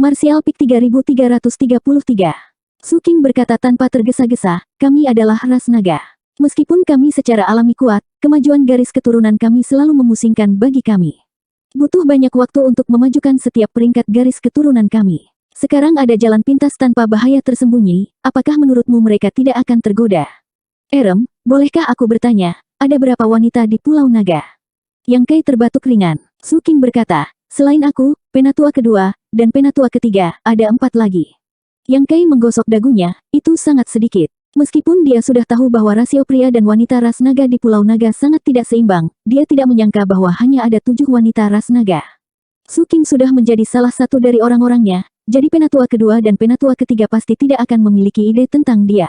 Martial Peak 3333. Su King berkata tanpa tergesa-gesa, kami adalah ras naga. Meskipun kami secara alami kuat, kemajuan garis keturunan kami selalu memusingkan bagi kami. Butuh banyak waktu untuk memajukan setiap peringkat garis keturunan kami. Sekarang ada jalan pintas tanpa bahaya tersembunyi, apakah menurutmu mereka tidak akan tergoda? Erem, bolehkah aku bertanya, ada berapa wanita di Pulau Naga? Yang Kai terbatuk ringan. Su King berkata, selain aku, penatua kedua, dan penatua ketiga, ada 4 lagi. Yang Kai menggosok dagunya, itu sangat sedikit. Meskipun dia sudah tahu bahwa rasio pria dan wanita ras naga di Pulau Naga sangat tidak seimbang, dia tidak menyangka bahwa hanya ada 7 wanita ras naga. Su King sudah menjadi salah satu dari orang-orangnya, jadi penatua kedua dan penatua ketiga pasti tidak akan memiliki ide tentang dia.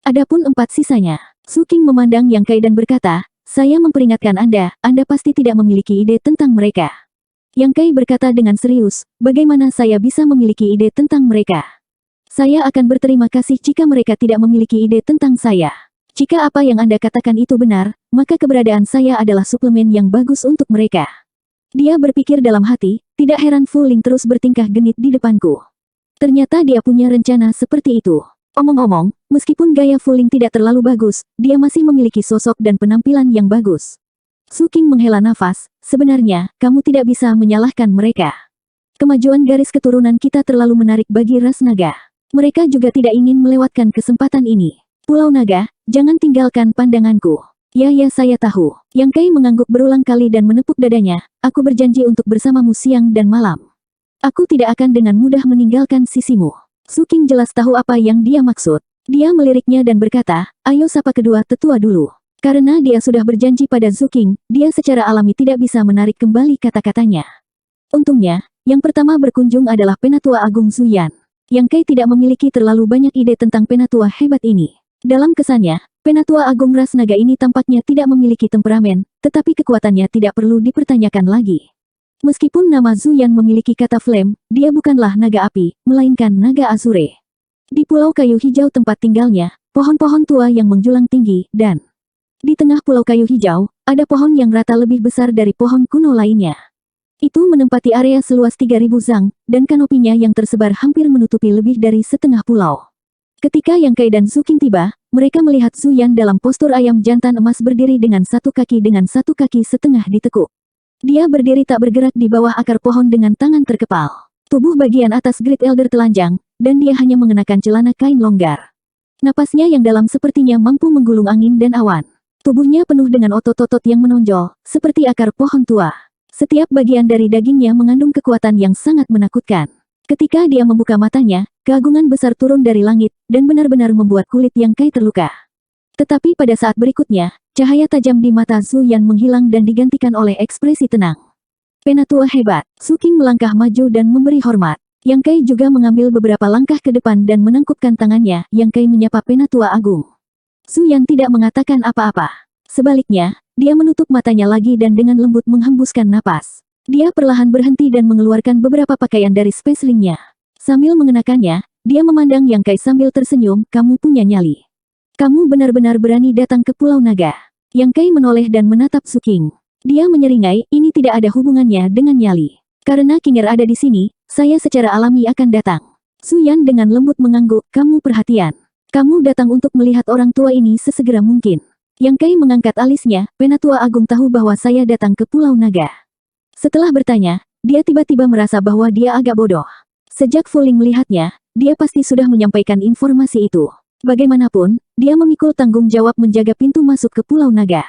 Adapun 4 sisanya, Su King memandang Yang Kai dan berkata, saya memperingatkan Anda pasti tidak memiliki ide tentang mereka. Yang Kai berkata dengan serius, bagaimana saya bisa memiliki ide tentang mereka? Saya akan berterima kasih jika mereka tidak memiliki ide tentang saya. Jika apa yang Anda katakan itu benar, maka keberadaan saya adalah suplemen yang bagus untuk mereka. Dia berpikir dalam hati, tidak heran Fu Ling terus bertingkah genit di depanku. Ternyata dia punya rencana seperti itu. Omong-omong, meskipun gaya Fu Ling tidak terlalu bagus, dia masih memiliki sosok dan penampilan yang bagus. Su King menghela nafas, sebenarnya, kamu tidak bisa menyalahkan mereka. Kemajuan garis keturunan kita terlalu menarik bagi ras naga. Mereka juga tidak ingin melewatkan kesempatan ini. Pulau Naga, jangan tinggalkan pandanganku. Ya saya tahu. Yang Kai mengangguk berulang kali dan menepuk dadanya, aku berjanji untuk bersamamu siang dan malam. Aku tidak akan dengan mudah meninggalkan sisimu. Su King jelas tahu apa yang dia maksud. Dia meliriknya dan berkata, ayo sapa kedua tetua dulu. Karena dia sudah berjanji pada Su King, dia secara alami tidak bisa menarik kembali kata-katanya. Untungnya, yang pertama berkunjung adalah Penatua Agung Zuyan. Yang Kai tidak memiliki terlalu banyak ide tentang penatua hebat ini. Dalam kesannya, Penatua Agung ras naga ini tampaknya tidak memiliki temperamen, tetapi kekuatannya tidak perlu dipertanyakan lagi. Meskipun nama Zuyan memiliki kata flame, dia bukanlah naga api, melainkan naga azure. Di pulau kayu hijau tempat tinggalnya, pohon-pohon tua yang menjulang tinggi, dan di tengah pulau kayu hijau, ada pohon yang rata lebih besar dari pohon kuno lainnya. Itu menempati area seluas 3000 zang, dan kanopinya yang tersebar hampir menutupi lebih dari setengah pulau. Ketika Yang Kai dan Su King tiba, mereka melihat Zuyan dalam postur ayam jantan emas berdiri dengan satu kaki setengah ditekuk. Dia berdiri tak bergerak di bawah akar pohon dengan tangan terkepal. Tubuh bagian atas Great Elder telanjang, dan dia hanya mengenakan celana kain longgar. Napasnya yang dalam sepertinya mampu menggulung angin dan awan. Tubuhnya penuh dengan otot-otot yang menonjol, seperti akar pohon tua. Setiap bagian dari dagingnya mengandung kekuatan yang sangat menakutkan. Ketika dia membuka matanya, keagungan besar turun dari langit, dan benar-benar membuat kulit Yang Kai terluka. Tetapi pada saat berikutnya, cahaya tajam di mata Zuyan menghilang dan digantikan oleh ekspresi tenang. Penatua hebat, Su King melangkah maju dan memberi hormat. Yang Kai juga mengambil beberapa langkah ke depan dan menangkupkan tangannya. Yang Kai menyapa Penatua Agung. Zuyan tidak mengatakan apa-apa. Sebaliknya, dia menutup matanya lagi dan dengan lembut menghembuskan napas. Dia perlahan berhenti dan mengeluarkan beberapa pakaian dari space ring-nya. Sambil mengenakannya, dia memandang Yang Kai sambil tersenyum, kamu punya nyali. Kamu benar-benar berani datang ke Pulau Naga. Yang Kai menoleh dan menatap Su King. Dia menyeringai, ini tidak ada hubungannya dengan nyali. Karena Kinger ada di sini, saya secara alami akan datang. Zuyan dengan lembut mengangguk, kamu perhatian. Kamu datang untuk melihat orang tua ini sesegera mungkin. Yang Kai mengangkat alisnya, Penatua Agung tahu bahwa saya datang ke Pulau Naga. Setelah bertanya, dia tiba-tiba merasa bahwa dia agak bodoh. Sejak Fu Ling melihatnya, dia pasti sudah menyampaikan informasi itu. Bagaimanapun, dia memikul tanggung jawab menjaga pintu masuk ke Pulau Naga.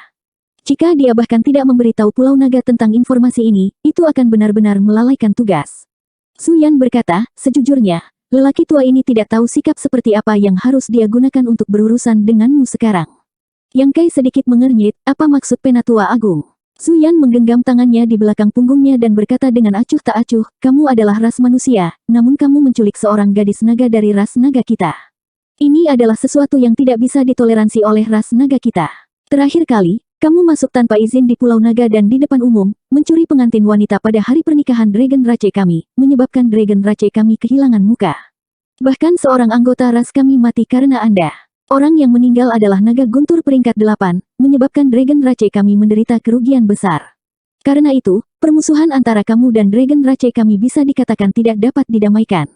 Jika dia bahkan tidak memberitahu Pulau Naga tentang informasi ini, itu akan benar-benar melalaikan tugas. Zuyan berkata, sejujurnya, lelaki tua ini tidak tahu sikap seperti apa yang harus dia gunakan untuk berurusan denganmu sekarang. Yang Kai sedikit mengernyit, apa maksud Penatua Agung? Zuyan menggenggam tangannya di belakang punggungnya dan berkata dengan acuh tak acuh, kamu adalah ras manusia, namun kamu menculik seorang gadis naga dari ras naga kita. Ini adalah sesuatu yang tidak bisa ditoleransi oleh ras naga kita. Terakhir kali, kamu masuk tanpa izin di Pulau Naga dan di depan umum, mencuri pengantin wanita pada hari pernikahan Dragon Rache kami, menyebabkan Dragon Rache kami kehilangan muka. Bahkan seorang anggota ras kami mati karena Anda. Orang yang meninggal adalah naga guntur peringkat 8, menyebabkan Dragon Rache kami menderita kerugian besar. Karena itu, Permusuhan antara kamu dan Dragon Rache kami bisa dikatakan tidak dapat didamaikan.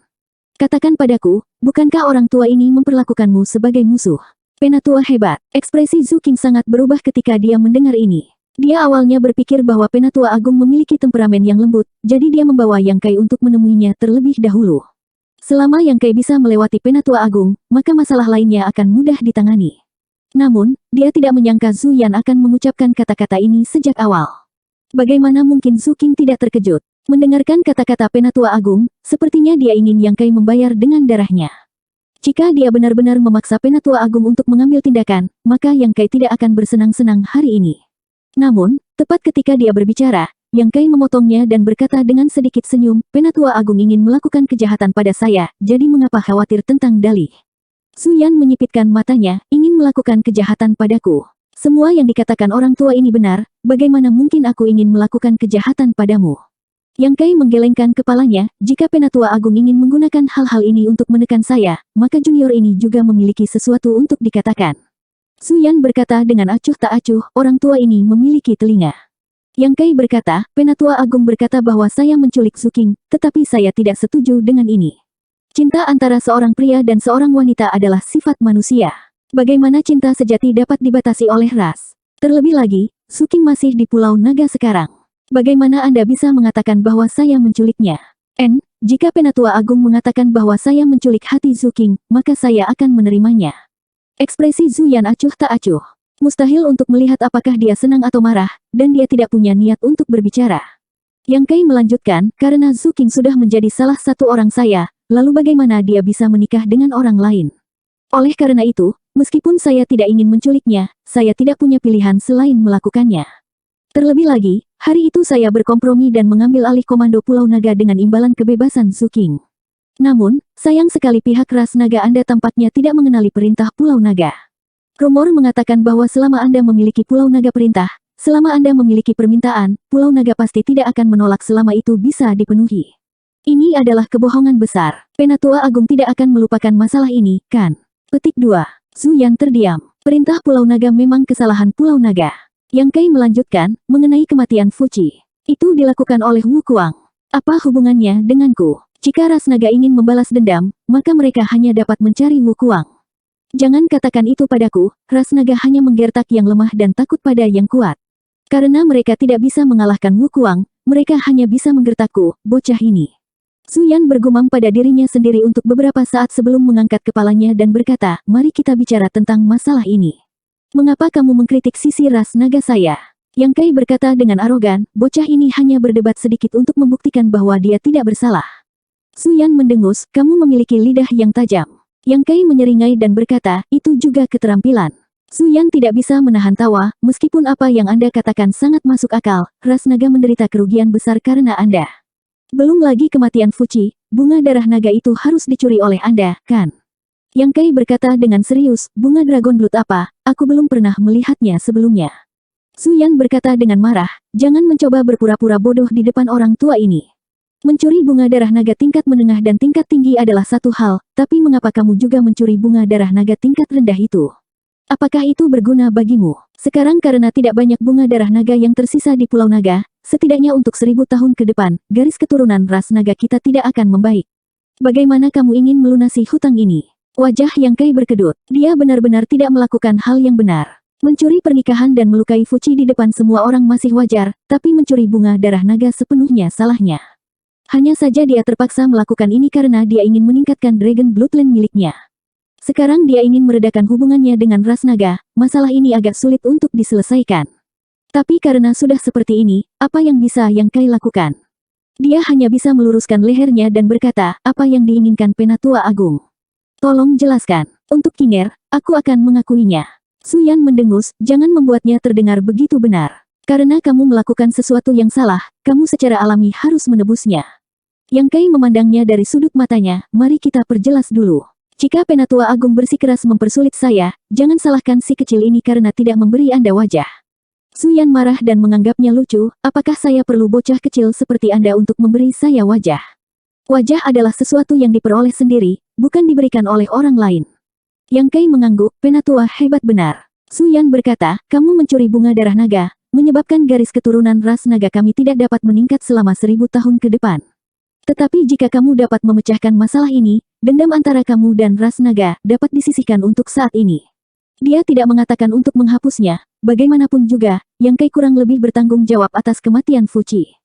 Katakan padaku, bukankah orang tua ini memperlakukanmu sebagai musuh? Penatua hebat. Ekspresi Zhu Qing sangat berubah ketika dia mendengar ini. Dia awalnya berpikir bahwa Penatua Agung memiliki temperamen yang lembut, jadi dia membawa Yang Kai untuk menemuinya terlebih dahulu. Selama Yang Kai bisa melewati Penatua Agung, maka masalah lainnya akan mudah ditangani. Namun, dia tidak menyangka Zhu Yan akan mengucapkan kata-kata ini sejak awal. Bagaimana mungkin Zhu Qing tidak terkejut? Mendengarkan kata-kata Penatua Agung, sepertinya dia ingin Yang Kai membayar dengan darahnya. Jika dia benar-benar memaksa Penatua Agung untuk mengambil tindakan, maka Yang Kai tidak akan bersenang-senang hari ini. Namun, tepat ketika dia berbicara, Yang Kai memotongnya dan berkata dengan sedikit senyum, Penatua Agung ingin melakukan kejahatan pada saya, jadi mengapa khawatir tentang dalih? Zhu Yan menyipitkan matanya, ingin melakukan kejahatan padaku. Semua yang dikatakan orang tua ini benar, bagaimana mungkin aku ingin melakukan kejahatan padamu? Yang Kai menggelengkan kepalanya, jika Penatua Agung ingin menggunakan hal-hal ini untuk menekan saya, maka junior ini juga memiliki sesuatu untuk dikatakan. Zhu Yan berkata dengan acuh tak acuh, orang tua ini memiliki telinga. Yang Kai berkata, Penatua Agung berkata bahwa saya menculik Zhu Qing, tetapi saya tidak setuju dengan ini. Cinta antara seorang pria dan seorang wanita adalah sifat manusia. Bagaimana cinta sejati dapat dibatasi oleh ras? Terlebih lagi, Zhu Qing masih di Pulau Naga sekarang. Bagaimana Anda bisa mengatakan bahwa saya menculiknya? Jika Penatua Agung mengatakan bahwa saya menculik hati Zhu Qing, maka saya akan menerimanya. Ekspresi Zhu Yan acuh tak acuh. Mustahil untuk melihat apakah dia senang atau marah, dan dia tidak punya niat untuk berbicara. Yang Kai melanjutkan, karena Zhu Qing sudah menjadi salah satu orang saya, lalu bagaimana dia bisa menikah dengan orang lain? Oleh karena itu, meskipun saya tidak ingin menculiknya, saya tidak punya pilihan selain melakukannya. Terlebih lagi, hari itu saya berkompromi dan mengambil alih komando Pulau Naga dengan imbalan kebebasan Zhu Qing. Namun, sayang sekali pihak ras naga Anda tampaknya tidak mengenali perintah Pulau Naga. Rumor mengatakan bahwa selama Anda memiliki Pulau Naga perintah, selama Anda memiliki permintaan, Pulau Naga pasti tidak akan menolak selama itu bisa dipenuhi. Ini adalah kebohongan besar. Penatua Agung tidak akan melupakan masalah ini, kan? Petik 2. Zhu Yan terdiam. Perintah Pulau Naga memang kesalahan Pulau Naga. Yang Kai melanjutkan, mengenai kematian Fuji. Itu dilakukan oleh Wu Kuang. Apa hubungannya denganku? Jika ras naga ingin membalas dendam, maka mereka hanya dapat mencari Wu Kuang. Jangan katakan itu padaku, ras naga hanya menggertak yang lemah dan takut pada yang kuat. Karena mereka tidak bisa mengalahkan Wu Kuang, mereka hanya bisa menggertakku, bocah ini. Zhu Yan bergumam pada dirinya sendiri untuk beberapa saat sebelum mengangkat kepalanya dan berkata, mari kita bicara tentang masalah ini. Mengapa kamu mengkritik sisi ras naga saya? Yang Kai berkata dengan arogan, bocah ini hanya berdebat sedikit untuk membuktikan bahwa dia tidak bersalah. Zhu Yan mendengus, kamu memiliki lidah yang tajam. Yang Kai menyeringai dan berkata, itu juga keterampilan. Zhu Yan tidak bisa menahan tawa, meskipun apa yang Anda katakan sangat masuk akal, ras naga menderita kerugian besar karena Anda. Belum lagi kematian Fuji, bunga darah naga itu harus dicuri oleh Anda, kan? Yang Kai berkata dengan serius, bunga Dragon Blood apa, aku belum pernah melihatnya sebelumnya. Zhu Yan berkata dengan marah, jangan mencoba berpura-pura bodoh di depan orang tua ini. Mencuri bunga darah naga tingkat menengah dan tingkat tinggi adalah satu hal, tapi mengapa kamu juga mencuri bunga darah naga tingkat rendah itu? Apakah itu berguna bagimu? Sekarang karena tidak banyak bunga darah naga yang tersisa di Pulau Naga, setidaknya untuk 1000 tahun ke depan, garis keturunan ras naga kita tidak akan membaik. Bagaimana kamu ingin melunasi hutang ini? Wajah Yang Kai berkedut. Dia benar-benar tidak melakukan hal yang benar. Mencuri pernikahan dan melukai Fuji di depan semua orang masih wajar, tapi mencuri bunga darah naga sepenuhnya salahnya. Hanya saja dia terpaksa melakukan ini karena dia ingin meningkatkan Dragon Bloodline miliknya. Sekarang dia ingin meredakan hubungannya dengan ras naga, masalah ini agak sulit untuk diselesaikan. Tapi karena sudah seperti ini, apa yang bisa Yang Kai lakukan? Dia hanya bisa meluruskan lehernya dan berkata, apa yang diinginkan Penatua Agung? Tolong jelaskan. Untuk Kinger, aku akan mengakuinya. Zhu Yan mendengus, jangan membuatnya terdengar begitu benar. Karena kamu melakukan sesuatu yang salah, kamu secara alami harus menebusnya. Yang Kai memandangnya dari sudut matanya, mari kita perjelas dulu. Jika Penatua Agung bersikeras mempersulit saya, jangan salahkan si kecil ini karena tidak memberi Anda wajah. Zhu Yan marah dan menganggapnya lucu, apakah saya perlu bocah kecil seperti Anda untuk memberi saya wajah? Wajah adalah sesuatu yang diperoleh sendiri, bukan diberikan oleh orang lain. Yang Kai mengangguk, Penatua hebat benar. Zhu Yan berkata, kamu mencuri bunga darah naga, menyebabkan garis keturunan ras naga kami tidak dapat meningkat selama 1000 tahun ke depan. Tetapi jika kamu dapat memecahkan masalah ini, dendam antara kamu dan ras naga dapat disisihkan untuk saat ini. Dia tidak mengatakan untuk menghapusnya, bagaimanapun juga, Yang Kai kurang lebih bertanggung jawab atas kematian Fuci.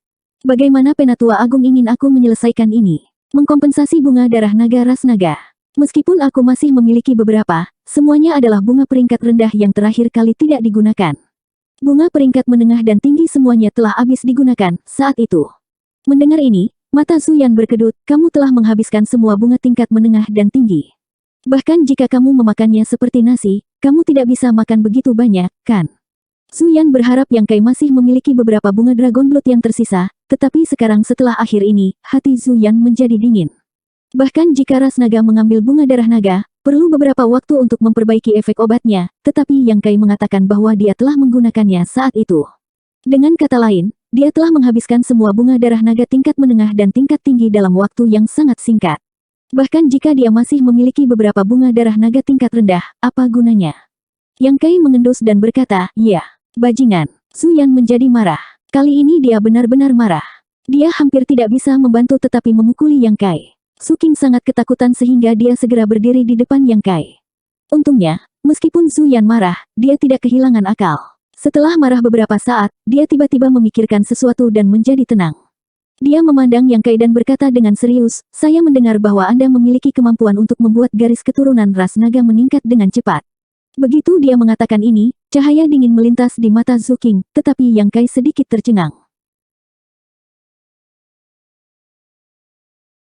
Bagaimana Penatua Agung ingin aku menyelesaikan ini? Mengkompensasi bunga darah naga ras naga. Meskipun aku masih memiliki beberapa, semuanya adalah bunga peringkat rendah yang terakhir kali tidak digunakan. Bunga peringkat menengah dan tinggi semuanya telah habis digunakan saat itu. Mendengar ini, mata Zuyan berkedut, kamu telah menghabiskan semua bunga tingkat menengah dan tinggi. Bahkan jika kamu memakannya seperti nasi, kamu tidak bisa makan begitu banyak, kan? Zuyan berharap Yang Kai masih memiliki beberapa bunga Dragon Blood yang tersisa, tetapi sekarang setelah akhir ini, hati Zuyan menjadi dingin. Bahkan jika ras naga mengambil bunga darah naga, perlu beberapa waktu untuk memperbaiki efek obatnya, tetapi Yang Kai mengatakan bahwa dia telah menggunakannya saat itu. Dengan kata lain, dia telah menghabiskan semua bunga darah naga tingkat menengah dan tingkat tinggi dalam waktu yang sangat singkat. Bahkan jika dia masih memiliki beberapa bunga darah naga tingkat rendah, apa gunanya? Yang Kai mengendus dan berkata, ya, bajingan. Zuyan menjadi marah. Kali ini dia benar-benar marah. Dia hampir tidak bisa membantu tetapi memukuli Yang Kai. Suking sangat ketakutan sehingga dia segera berdiri di depan Yang Kai. Untungnya, meskipun Zuyan marah, dia tidak kehilangan akal. Setelah marah beberapa saat, dia tiba-tiba memikirkan sesuatu dan menjadi tenang. Dia memandang Yang Kai dan berkata dengan serius, saya mendengar bahwa Anda memiliki kemampuan untuk membuat garis keturunan ras naga meningkat dengan cepat. Begitu dia mengatakan ini, cahaya dingin melintas di mata Zuking, tetapi Yang Kai sedikit tercengang.